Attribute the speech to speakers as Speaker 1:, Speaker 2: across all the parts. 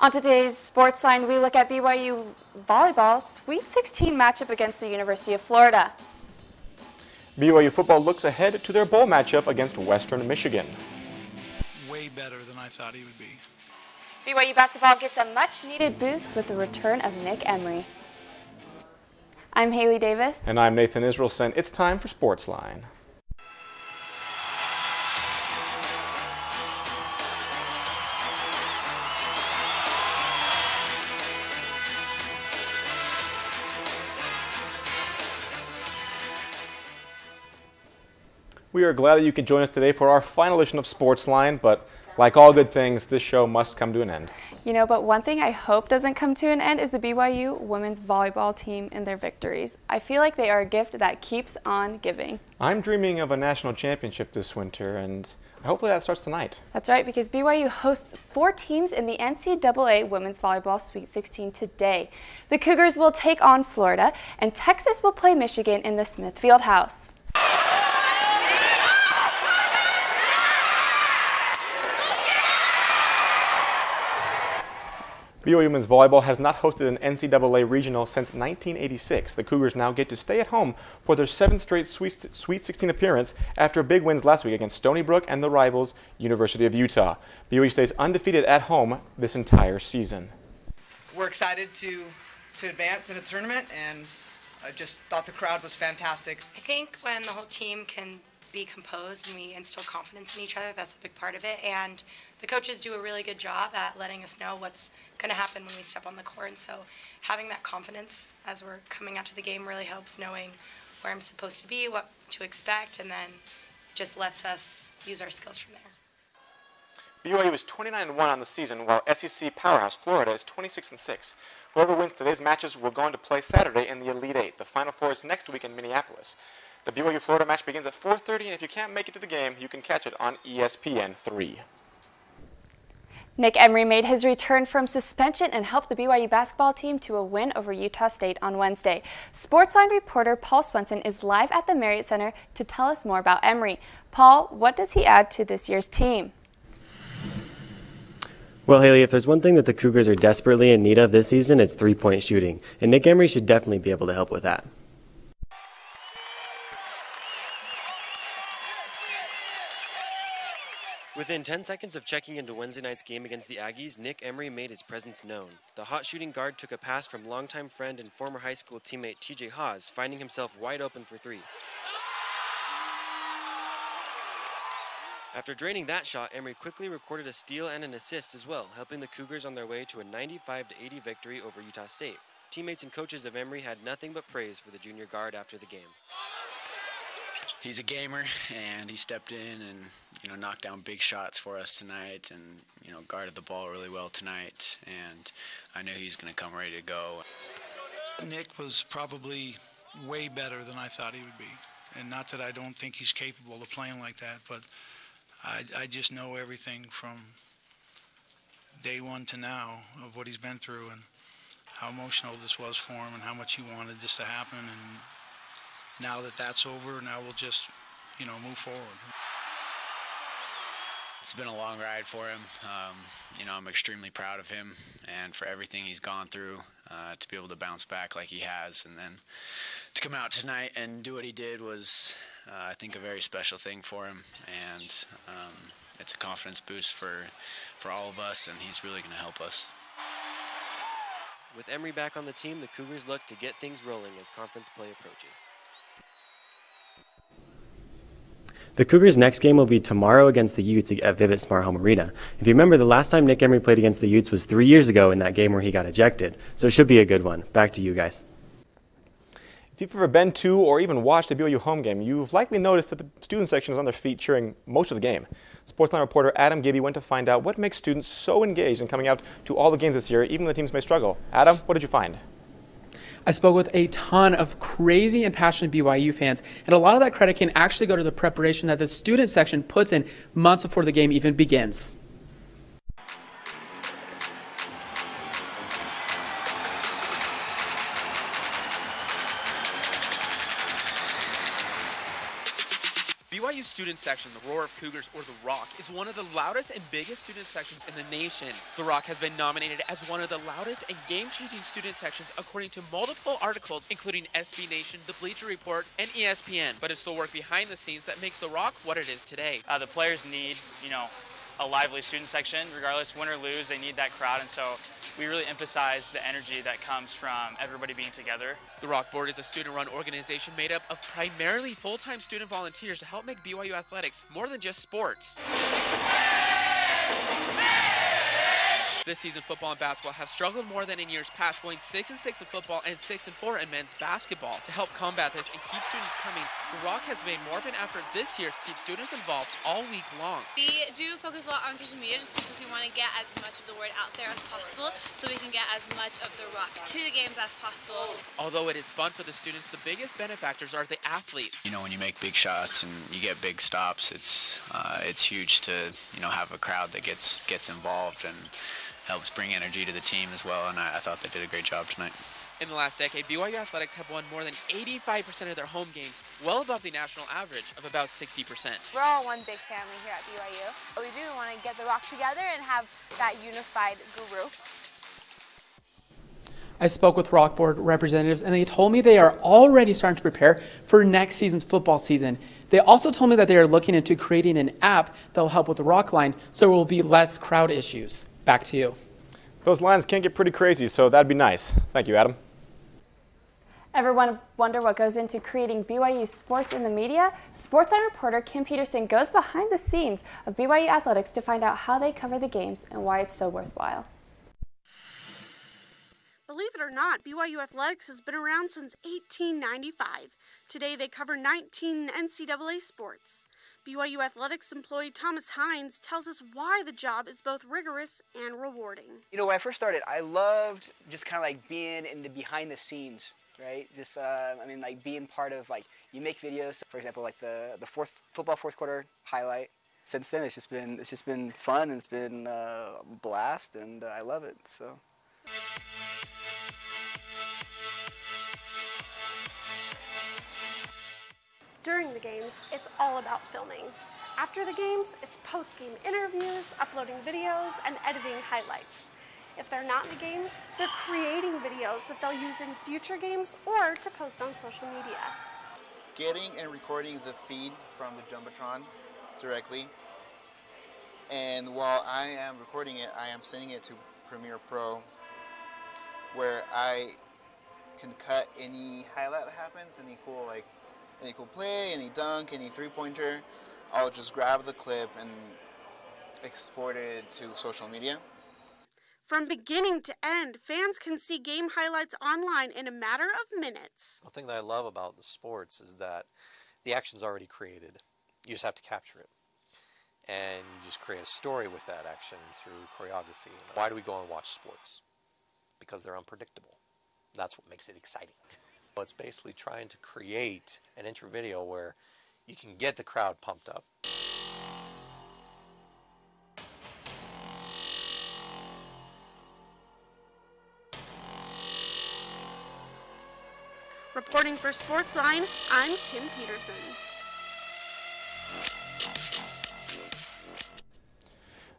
Speaker 1: On today's Sportsline, we look at BYU volleyball Sweet 16 matchup against the University of Florida.
Speaker 2: BYU football looks ahead to their bowl matchup against Western Michigan.
Speaker 3: Way better than I thought he would be.
Speaker 1: BYU basketball gets a much-needed boost with the return of Nick Emery. I'm Haley Davis.
Speaker 2: And I'm Nathan Israelson. It's time for Sportsline. We are glad that you can join us today for our final edition of Sportsline, but like all good things, this show must come to an end.
Speaker 1: You know, but one thing I hope doesn't come to an end is the BYU women's volleyball team and their victories. I feel like they are a gift that keeps on giving.
Speaker 2: I'm dreaming of a national championship this winter, and hopefully that starts tonight.
Speaker 1: That's right, because BYU hosts 4 teams in the NCAA Women's Volleyball Sweet 16 today. The Cougars will take on Florida, and Texas will play Michigan in the Smith Fieldhouse.
Speaker 2: BYU Women's Volleyball has not hosted an NCAA regional since 1986. The Cougars now get to stay at home for their 7th straight Sweet 16 appearance after big wins last week against Stony Brook and the rivals University of Utah. BYU stays undefeated at home this entire season.
Speaker 4: We're excited to advance in a tournament, and I just thought the crowd was fantastic.
Speaker 5: I think when the whole team can be composed and we instill confidence in each other, that's a big part of it. And the coaches do a really good job at letting us know what's going to happen when we step on the court. And so having that confidence as we're coming out to the game really helps, knowing where I'm supposed to be, what to expect, and then just lets us use our skills from there.
Speaker 2: BYU is 29-1 on the season, while SEC powerhouse Florida is 26-6. Whoever wins today's matches will go on to play Saturday in the Elite Eight. The Final Four is next week in Minneapolis. The BYU-Florida match begins at 4:30, and if you can't make it to the game, you can catch it on ESPN3.
Speaker 1: Nick Emery made his return from suspension and helped the BYU basketball team to a win over Utah State on Wednesday. Sportsline reporter Paul Swenson is live at the Marriott Center to tell us more about Emery. Paul, what does he add to this year's team?
Speaker 6: Well, Haley, if there's one thing that the Cougars are desperately in need of this season, it's three-point shooting, and Nick Emery should definitely be able to help with that.
Speaker 7: Within 10 seconds of checking into Wednesday night's game against the Aggies, Nick Emery made his presence known. The hot shooting guard took a pass from longtime friend and former high school teammate TJ Haas, finding himself wide open for 3. After draining that shot, Emery quickly recorded a steal and an assist as well, helping the Cougars on their way to a 95-80 victory over Utah State. Teammates and coaches of Emery had nothing but praise for the junior guard after the game.
Speaker 8: He's a gamer, and he stepped in and, knocked down big shots for us tonight, and, guarded the ball really well tonight, and I knew he was going to come ready to go.
Speaker 3: Nick was probably way better than I thought he would be, and not that I don't think he's capable of playing like that, but I just know everything from day one to now of what he's been through and how emotional this was for him and how much he wanted this to happen. And now that that's over, now we'll just, move forward.
Speaker 8: It's been a long ride for him. I'm extremely proud of him and for everything he's gone through, to be able to bounce back like he has, and then to come out tonight and do what he did was, I think, a very special thing for him, and it's a confidence boost for all of us, and he's really going to help us.
Speaker 7: With Emery back on the team, the Cougars look to get things rolling as conference play approaches.
Speaker 6: The Cougars' next game will be tomorrow against the Utes at Vivint Smart Home Arena. If you remember, the last time Nick Emery played against the Utes was 3 years ago in that game where he got ejected. So it should be a good one. Back to you guys.
Speaker 2: If you've ever been to or even watched a BYU home game, you've likely noticed that the student section is on their feet cheering most of the game. Sportsline reporter Adam Gibby went to find out what makes students so engaged in coming out to all the games this year, even though the teams may struggle. Adam, what did you find?
Speaker 9: I spoke with a ton of crazy and passionate BYU fans, and a lot of that credit can actually go to the preparation that the student section puts in months before the game even begins.
Speaker 10: BYU student section, the Roar of Cougars, or The Rock, is one of the loudest and biggest student sections in the nation. The Rock has been nominated as one of the loudest and game-changing student sections according to multiple articles, including SB Nation, The Bleacher Report, and ESPN. But it's the work behind the scenes that makes The Rock what it is today.
Speaker 11: The players need, a lively student section. Regardless, win or lose, they need that crowd, and so we really emphasize the energy that comes from everybody being together.
Speaker 10: The Rock Board is a student-run organization made up of primarily full-time student volunteers to help make BYU athletics more than just sports. This season, football and basketball have struggled more than in years past, going 6-6 in football and 6-4 in men's basketball. To help combat this and keep students coming, The Rock has made more of an effort this year to keep students involved all week long.
Speaker 12: We do focus a lot on social media just because we want to get as much of the word out there as possible so we can get as much of The Rock to the games as possible.
Speaker 10: Although it is fun for the students, the biggest benefactors are the athletes.
Speaker 8: When you make big shots and you get big stops, it's huge to have a crowd that gets involved and helps bring energy to the team as well, and I thought they did a great job tonight.
Speaker 10: In the last decade, BYU athletics have won more than 85% of their home games, well above the national average of about 60%.
Speaker 13: We're all one big family here at BYU. We do want to get the Rock together and have that unified group.
Speaker 9: I spoke with Rock Board representatives, and they told me they are already starting to prepare for next season's football season. They also told me that they are looking into creating an app that will help with the Rock line, so there will be less crowd issues. Back to you.
Speaker 2: Those lines can get pretty crazy, so that'd be nice. Thank you, Adam.
Speaker 1: Ever wonder what goes into creating BYU sports in the media? Sportsline reporter Kim Peterson goes behind the scenes of BYU athletics to find out how they cover the games and why it's so worthwhile.
Speaker 14: Believe it or not, BYU athletics has been around since 1895. Today they cover 19 NCAA sports. BYU athletics employee Thomas Hines tells us why the job is both rigorous and rewarding.
Speaker 15: When I first started, I loved just kind of like being in the behind the scenes, right? Just, like being part of, like, you make videos, for example, like the football fourth quarter highlight. Since then, it's just been fun, and it's been a blast, and I love it, so.
Speaker 14: During the games, it's all about filming. After the games, it's post-game interviews, uploading videos, and editing highlights. If they're not in the game, they're creating videos that they'll use in future games or to post on social media.
Speaker 16: Getting and recording the feed from the Jumbotron directly, and while I am recording it, I am sending it to Premiere Pro, where I can cut any highlight that happens, any cool play, any dunk, any three-pointer. I'll just grab the clip and export it to social media.
Speaker 14: From beginning to end, fans can see game highlights online in a matter of minutes.
Speaker 17: One thing that I love about the sports is that the action's already created. You just have to capture it. And you just create a story with that action through choreography. Why do we go and watch sports? Because they're unpredictable. That's what makes it exciting. It's basically trying to create an intro video where you can get the crowd pumped up.
Speaker 14: Reporting for Sportsline, I'm Kim Peterson.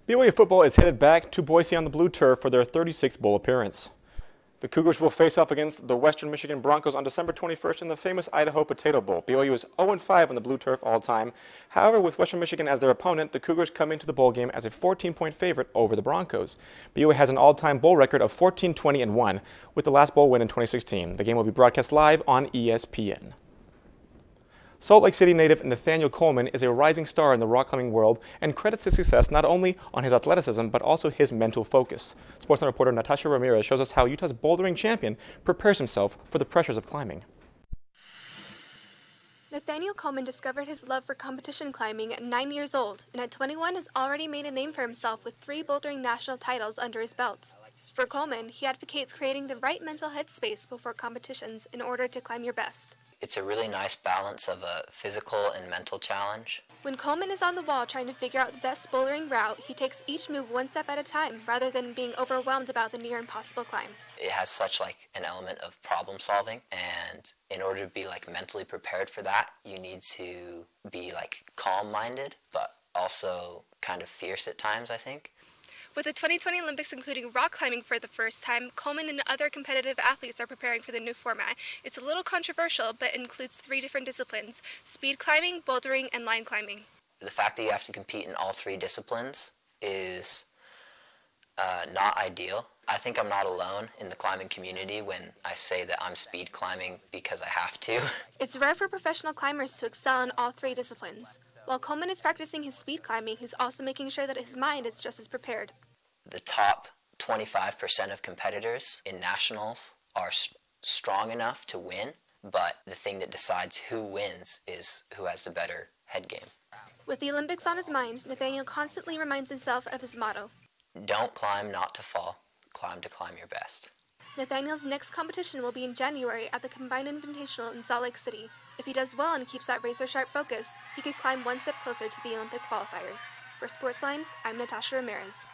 Speaker 2: BYU football is headed back to Boise on the blue turf for their 36th bowl appearance. The Cougars will face off against the Western Michigan Broncos on December 21st in the famous Idaho Potato Bowl. BYU is 0-5 on the blue turf all time. However, with Western Michigan as their opponent, the Cougars come into the bowl game as a 14-point favorite over the Broncos. BYU has an all-time bowl record of 14-20-1 with the last bowl win in 2016. The game will be broadcast live on ESPN. Salt Lake City native Nathaniel Coleman is a rising star in the rock climbing world and credits his success not only on his athleticism but also his mental focus. Sportsline reporter Natasha Ramirez shows us how Utah's bouldering champion prepares himself for the pressures of climbing.
Speaker 18: Nathaniel Coleman discovered his love for competition climbing at 9 years old, and at 21 has already made a name for himself with 3 bouldering national titles under his belt. For Coleman, he advocates creating the right mental headspace before competitions in order to climb your best.
Speaker 19: It's a really nice balance of a physical and mental challenge.
Speaker 18: When Coleman is on the wall trying to figure out the best bouldering route, he takes each move one step at a time rather than being overwhelmed about the near impossible climb.
Speaker 19: It has such like an element of problem solving, and in order to be like mentally prepared for that, you need to be like calm-minded, but also kind of fierce at times, I think.
Speaker 18: With the 2020 Olympics including rock climbing for the first time, Coleman and other competitive athletes are preparing for the new format. It's a little controversial, but includes 3 different disciplines: speed climbing, bouldering, and line climbing.
Speaker 19: The fact that you have to compete in all 3 disciplines is not ideal. I think I'm not alone in the climbing community when I say that I'm speed climbing because I have to.
Speaker 18: It's rare for professional climbers to excel in all 3 disciplines. While Coleman is practicing his speed climbing, he's also making sure that his mind is just as prepared.
Speaker 19: The top 25% of competitors in nationals are strong enough to win, but the thing that decides who wins is who has the better head game.
Speaker 18: With the Olympics on his mind, Nathaniel constantly reminds himself of his motto:
Speaker 19: Don't climb not to fall, climb to climb your best.
Speaker 18: Nathaniel's next competition will be in January at the Combined Invitational in Salt Lake City. If he does well and keeps that razor-sharp focus, he could climb one step closer to the Olympic qualifiers. For Sportsline, I'm Natasha Ramirez.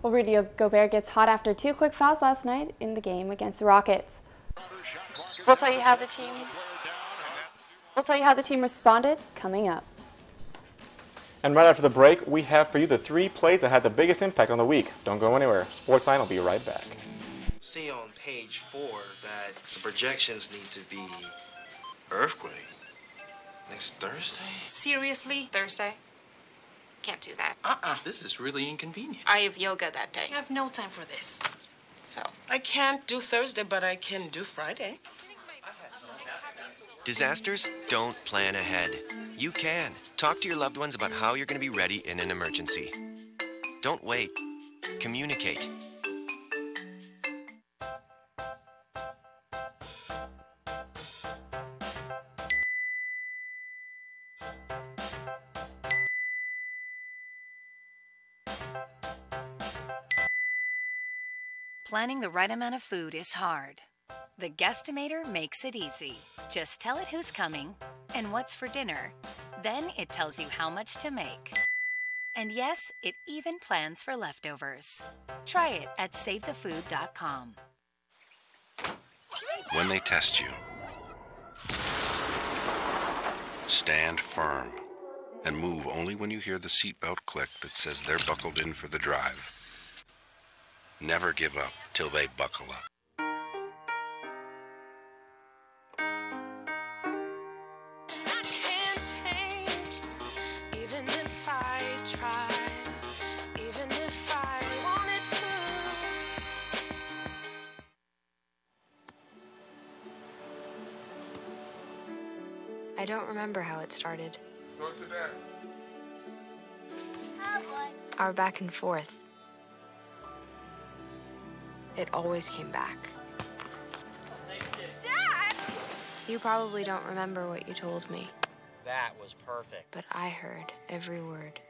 Speaker 1: Well, Rudy Gobert gets hot after 2 quick fouls last night in the game against the Rockets. We'll tell you how the team responded coming up.
Speaker 2: And right after the break, we have for you the 3 plays that had the biggest impact on the week. Don't go anywhere. Sportsline will be right back.
Speaker 20: See on page 4 that the projections need to be earthquake next Thursday.
Speaker 21: Seriously? Thursday? Can't do that.
Speaker 20: This is really inconvenient.
Speaker 21: I have yoga that day.
Speaker 22: I have no time for this.
Speaker 21: So.
Speaker 22: I can't do Thursday, but I can do Friday.
Speaker 23: Disasters don't plan ahead. You can. Talk to your loved ones about how you're going to be ready in an emergency. Don't wait. Communicate.
Speaker 24: Planning the right amount of food is hard. The Guestimator makes it easy. Just tell it who's coming and what's for dinner. Then it tells you how much to make. And yes, it even plans for leftovers. Try it at SaveTheFood.com.
Speaker 25: When they test you, stand firm and move only when you hear the seatbelt click that says they're buckled in for the drive. Never give up till they buckle up.
Speaker 26: I don't remember how it started. Our back and forth. It always came back. Dad! You probably don't remember what you told me.
Speaker 27: That was perfect.
Speaker 26: But I heard every word.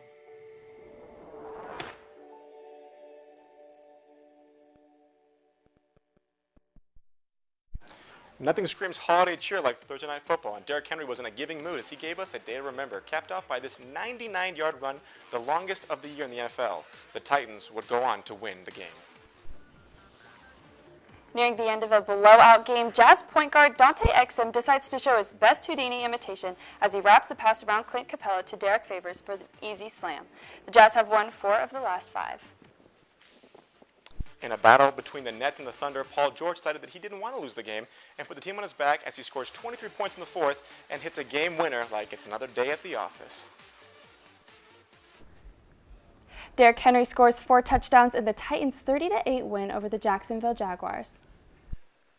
Speaker 2: Nothing screams holiday cheer like Thursday Night Football, and Derrick Henry was in a giving mood as he gave us a day to remember, capped off by this 99-yard run, the longest of the year in the NFL. The Titans would go on to win the game.
Speaker 1: Nearing the end of a blowout game, Jazz point guard Dante Exum decides to show his best Houdini imitation as he wraps the pass around Clint Capella to Derek Favors for the easy slam. The Jazz have won 4 of the last 5.
Speaker 2: In a battle between the Nets and the Thunder, Paul George decided that he didn't want to lose the game and put the team on his back as he scores 23 points in the 4th and hits a game winner like it's another day at the office.
Speaker 1: Derrick Henry scores 4 touchdowns in the Titans' 30-8 win over the Jacksonville Jaguars.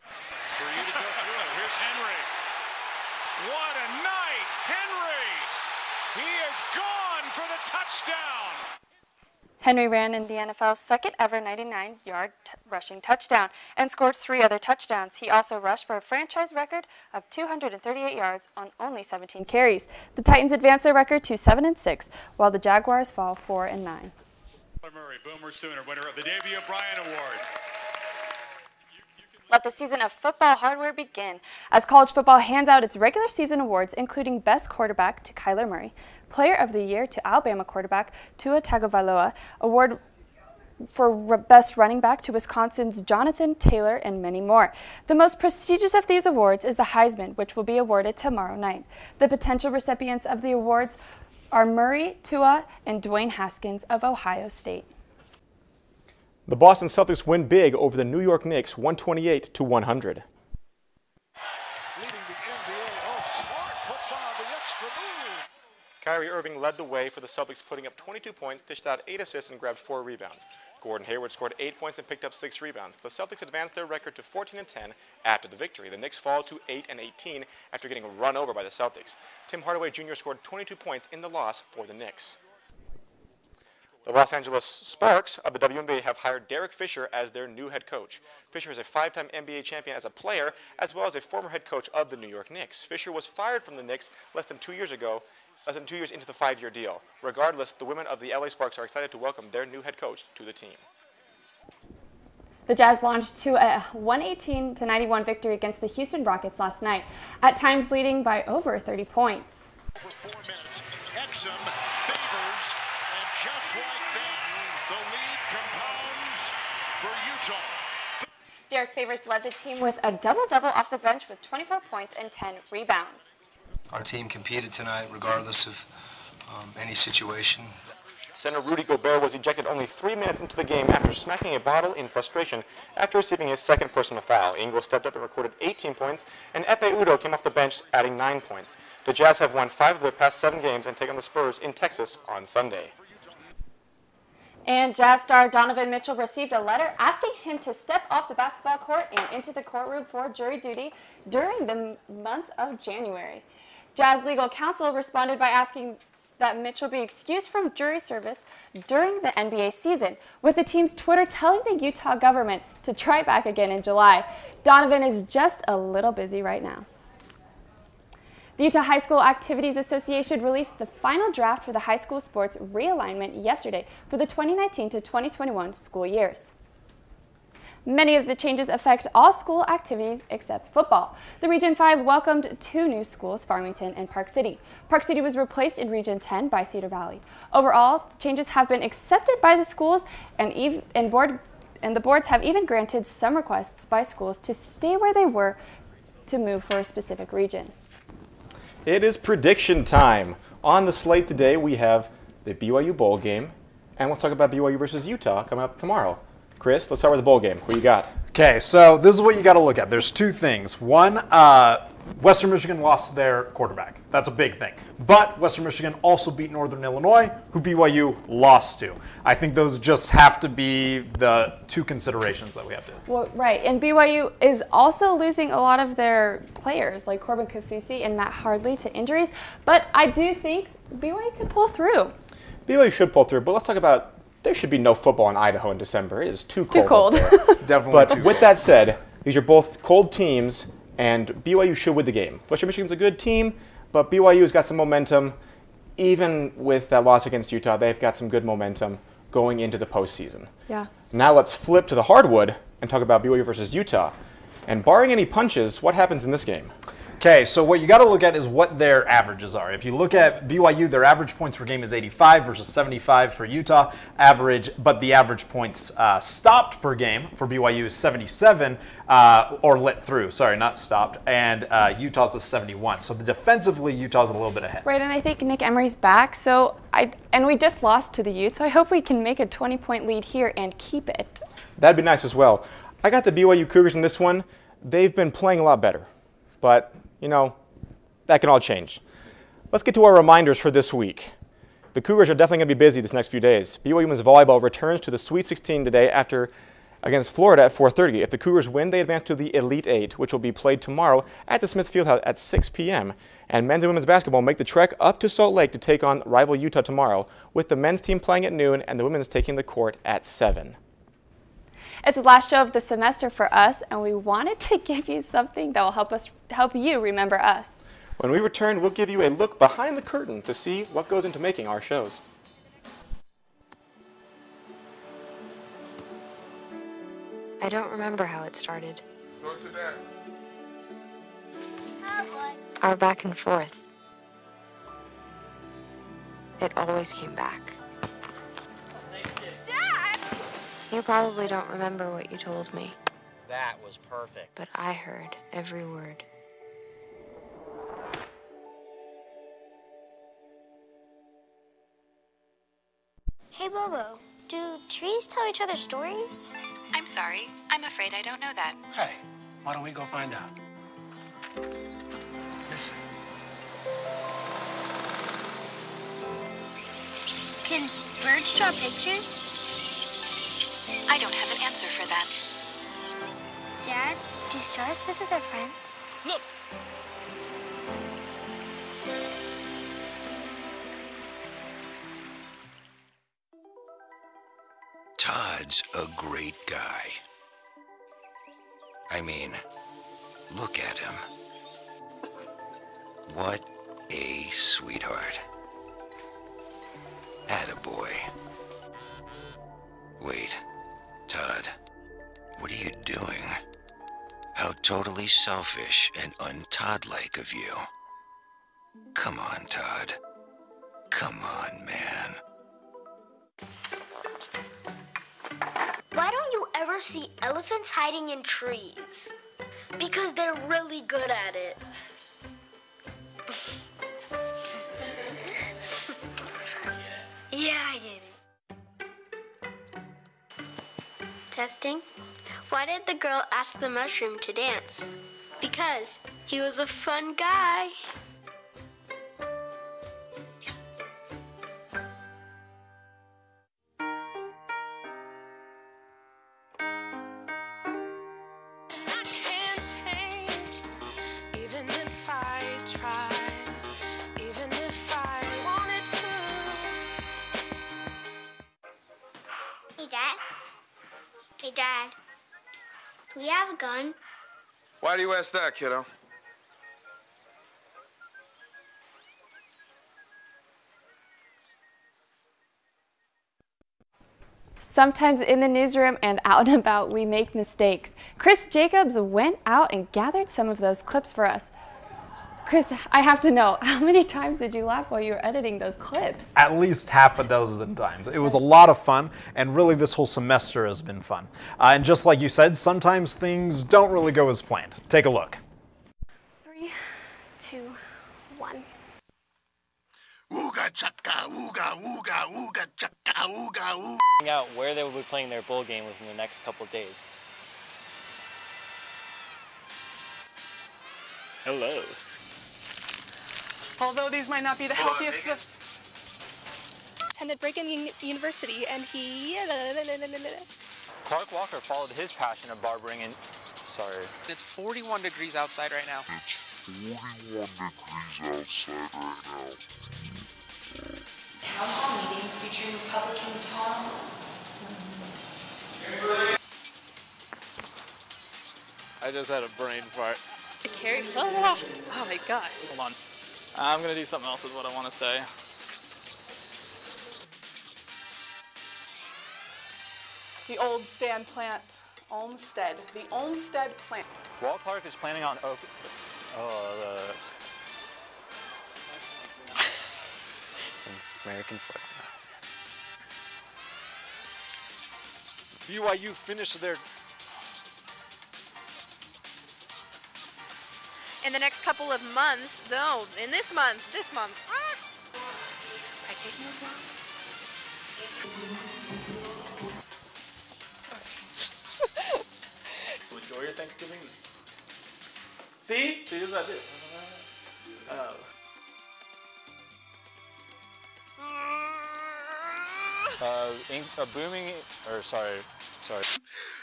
Speaker 28: For you to go through it. Here's Henry. What a night! Henry! He is gone for the touchdown!
Speaker 1: Henry ran in the NFL's second ever 99-yard rushing touchdown and scored 3 other touchdowns. He also rushed for a franchise record of 238 yards on only 17 carries. The Titans advance their record to 7-6, while the Jaguars fall 4-9.
Speaker 29: Murray, Boomer Sooner, winner of the Davy O'Brien Award.
Speaker 1: Let the season of football hardware begin as college football hands out its regular season awards, including Best Quarterback to Kyler Murray, Player of the Year to Alabama quarterback Tua Tagovailoa, award for Best Running Back to Wisconsin's Jonathan Taylor, and many more. The most prestigious of these awards is the Heisman, which will be awarded tomorrow night. The potential recipients of the awards are Murray, Tua, and Dwayne Haskins of Ohio State.
Speaker 2: The Boston Celtics win big over the New York Knicks, 128-100.
Speaker 28: Leading the NBA off, Smart puts on the extra move.
Speaker 2: Kyrie Irving led the way for the Celtics, putting up 22 points, dished out 8 assists, and grabbed 4 rebounds. Gordon Hayward scored 8 points and picked up 6 rebounds. The Celtics advanced their record to 14-10 after the victory. The Knicks fall to 8-18 after getting run over by the Celtics. Tim Hardaway Jr. scored 22 points in the loss for the Knicks. The Los Angeles Sparks of the WNBA have hired Derek Fisher as their new head coach. Fisher is a 5-time NBA champion as a player, as well as a former head coach of the New York Knicks. Fisher was fired from the Knicks less than 2 years into the 5-year deal. Regardless, the women of the LA Sparks are excited to welcome their new head coach to the team.
Speaker 1: The Jazz launched to a 118-91 victory against the Houston Rockets last night, at times leading by over 30 points.
Speaker 28: For 4 minutes, Exum favors, and just like that, the lead compounds for Utah.
Speaker 1: Derek Favors led the team with a double-double off the bench with 24 points and 10 rebounds.
Speaker 3: Our team competed tonight regardless of any situation.
Speaker 2: Center Rudy Gobert was ejected only 3 minutes into the game after smacking a bottle in frustration after receiving his second personal foul. Ingles stepped up and recorded 18 points, and Epe Udo came off the bench adding 9 points. The Jazz have won 5 of their past 7 games and take on the Spurs in Texas on Sunday.
Speaker 1: And Jazz star Donovan Mitchell received a letter asking him to step off the basketball court and into the courtroom for jury duty during the month of January. Jazz legal counsel responded by asking that Mitchell be excused from jury service during the NBA season, with the team's Twitter telling the Utah government to try back again in July. Donovan is just a little busy right now. The Utah High School Activities Association released the final draft for the high school sports realignment yesterday for the 2019 to 2021 school years. Many of the changes affect all school activities except football. The Region 5 welcomed 2 new schools, Farmington and Park City. Park City was replaced in Region 10 by Cedar Valley. Overall, the changes have been accepted by the schools, and the boards have even granted some requests by schools to stay where they were to move for a specific region.
Speaker 2: It is prediction time. On the slate today, we have the BYU bowl game, and let's talk about BYU versus Utah coming up tomorrow. Chris, let's start with the bowl game. Who you got?
Speaker 4: Okay, so this is what you got to look at. There's 2 things. One, Western Michigan lost their quarterback. That's a big thing. But Western Michigan also beat Northern Illinois, who BYU lost to. I think those just have to be the 2 considerations that we have to.
Speaker 1: Well, right, and BYU is also losing a lot of their players, like Corbin Kaufusi and Matt Hardley, to injuries. But I do think BYU could pull through.
Speaker 2: BYU should pull through, but let's talk about there should be no football in Idaho in December. It is too cold.
Speaker 4: Definitely.
Speaker 2: But with that said, these are both cold teams, and BYU should win the game. Western Michigan's a good team, but BYU's got some momentum. Even with that loss against Utah, they've got some good momentum going into the postseason.
Speaker 1: Yeah.
Speaker 2: Now let's flip to the hardwood and talk about BYU versus Utah. And barring any punches, what happens in this game?
Speaker 4: Okay, so what you got to look at is what their averages are. If you look at BYU, their average points per game is 85 versus 75 for Utah average, but the average points stopped per game for BYU is 77, or let through, sorry, not stopped, and Utah's is 71. So defensively, Utah's a little bit ahead.
Speaker 1: Right, and I think Nick Emery's back, and we just lost to the Utes, so I hope we can make a 20-point lead here and keep it.
Speaker 2: That'd be nice as well. I got the BYU Cougars in this one. They've been playing a lot better, but you know, that can all change. Let's get to our reminders for this week. The Cougars are definitely going to be busy this next few days. BYU women's volleyball returns to the Sweet 16 today against Florida at 4:30. If the Cougars win, they advance to the Elite 8, which will be played tomorrow at the Smith Fieldhouse at 6 p.m. And men's and women's basketball make the trek up to Salt Lake to take on rival Utah tomorrow, with the men's team playing at noon and the women's taking the court at 7.
Speaker 1: It's the last show of the semester for us, and we wanted to give you something that will help you remember us.
Speaker 2: When we return, we'll give you a look behind the curtain to see what goes into making our shows.
Speaker 26: I don't remember how it started.
Speaker 16: Go to that.
Speaker 26: Our back and forth. It always came back.
Speaker 21: Dad!
Speaker 26: You probably don't remember what you told me,
Speaker 27: That was perfect.
Speaker 26: but I heard every word.
Speaker 5: Hey, Bobo, do trees tell each other stories?
Speaker 24: I'm sorry. I'm afraid I don't know that.
Speaker 3: Hey, why don't we go find out? Listen.
Speaker 5: Can birds draw pictures?
Speaker 24: I don't have an answer for that.
Speaker 5: Dad, do stars visit their friends?
Speaker 3: Look!
Speaker 25: Todd's a great guy. I mean, look at him. What a sweetheart. Attaboy. Wait, Todd, what are you doing? How totally selfish and un-Todd-like of you. Come on, Todd. Come on, man.
Speaker 5: Why don't you ever see elephants hiding in trees? Because they're really good at it. Yeah, I get it. Testing. Why did the girl ask the mushroom to dance? Because he was a fun guy. Hey, Dad. Hey, Dad. Do we have a gun?
Speaker 16: Why do you ask that, kiddo?
Speaker 1: Sometimes in the newsroom and out and about, we make mistakes. Chris Jacobs went out and gathered some of those clips for us. Chris, I have to know, how many times did you laugh while you were editing those clips?
Speaker 4: At least half a dozen times. It was a lot of fun, and really this whole semester has been fun. And just like you said, sometimes things don't really go as planned. Take a look.
Speaker 14: 3, 2, 1.
Speaker 28: Ooga chaka, ooga, ooga, ooga chaka, ooga, ooga.
Speaker 6: Finding out where they will be playing their bowl game within the next couple of days.
Speaker 7: Hello.
Speaker 8: Although these might not be the healthiest of...
Speaker 18: Attended Brigham University, and he...
Speaker 7: Clark Walker followed his passion of barbering and... Sorry.
Speaker 8: It's 41 degrees outside right now.
Speaker 7: It's 41 degrees outside right now.
Speaker 10: Town hall meeting featuring Republican Tom.
Speaker 7: I just had a brain fart.
Speaker 8: Carrie... Oh my gosh.
Speaker 7: Hold on. I'm going to do something else is what I want to say.
Speaker 8: The old stand plant. Olmsted. The Olmsted plant.
Speaker 7: Walt Clark is planning on
Speaker 17: American football.
Speaker 7: BYU finished their...
Speaker 18: In the next couple of months, no, in this month. I take no
Speaker 7: Enjoy your Thanksgiving. See? See, this is what I do. Booming, or sorry.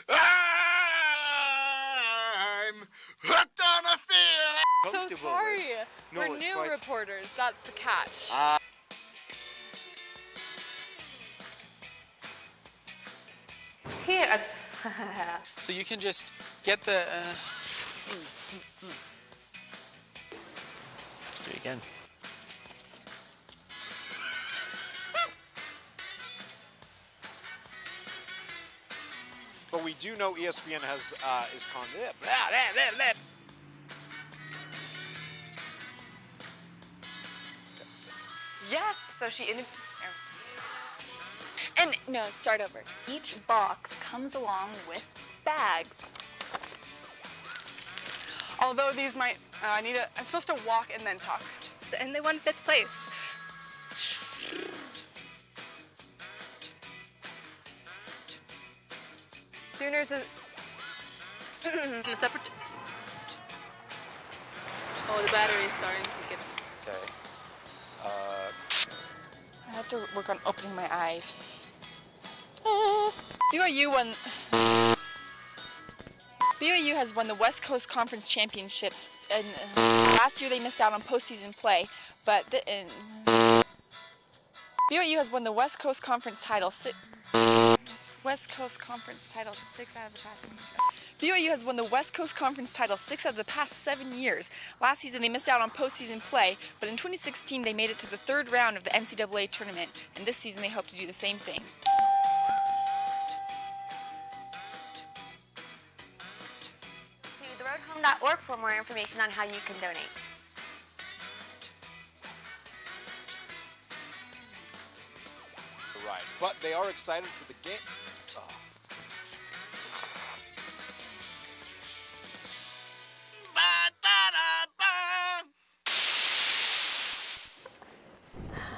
Speaker 7: I'm hooked on a feeling.
Speaker 11: So sorry. We're new reporters. That's the catch.
Speaker 8: Here. So you can just get the...
Speaker 7: Let's do it again. But
Speaker 9: we do know ESPN has is con.
Speaker 11: Yes, so she interviewed.
Speaker 12: And no, start over. Each box comes along with bags.
Speaker 11: Although these might, I'm supposed to walk and then talk.
Speaker 18: And they won 5th place.
Speaker 11: Sooners is...
Speaker 12: Oh, the battery is starting to get...
Speaker 17: Okay.
Speaker 12: I have to work on opening my eyes. BYU has won the West Coast Conference Championships, and last year they missed out on postseason play. But BYU has won the West Coast Conference title 6 out of the past. BYU has won the West Coast Conference title 6 out of the past 7 years. Last season they missed out on postseason play, but in 2016 they made it to the 3rd round of the NCAA tournament, and this season they hope to do the same thing.
Speaker 13: TheRoadHome.org for more information on how you can donate.
Speaker 9: Right, but they are excited for the game.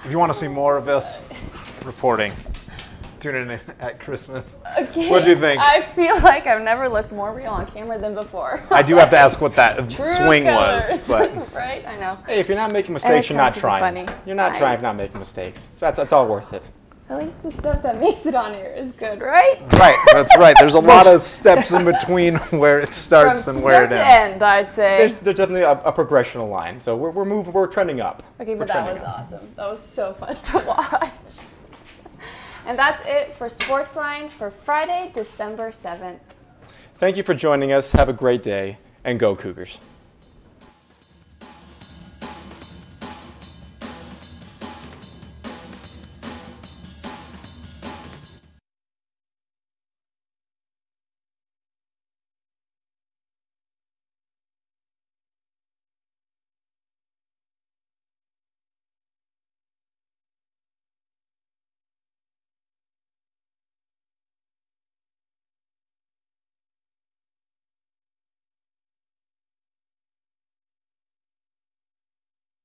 Speaker 4: If you want to see more of this reporting, tune in at Christmas.
Speaker 1: Okay.
Speaker 4: What do you think?
Speaker 1: I feel like I've never looked more real on camera than before.
Speaker 4: I do have to ask what that swing
Speaker 1: colors.
Speaker 4: was. But
Speaker 1: Right? I know.
Speaker 2: Hey, if you're not making mistakes, you're not trying.
Speaker 1: Funny.
Speaker 2: You're not trying if you're not making mistakes. So that's all worth it.
Speaker 1: At least the stuff that makes it on here is good, right?
Speaker 4: Right, that's right. There's a lot of steps in between where it starts and where it ends.
Speaker 1: End, I'd say.
Speaker 2: There's definitely a progressional line. So we're moving. We're trending up.
Speaker 1: Okay, but that was awesome. That was so fun to watch. And that's it for Sportsline for Friday, December 7th.
Speaker 2: Thank you for joining us. Have a great day, and go Cougars.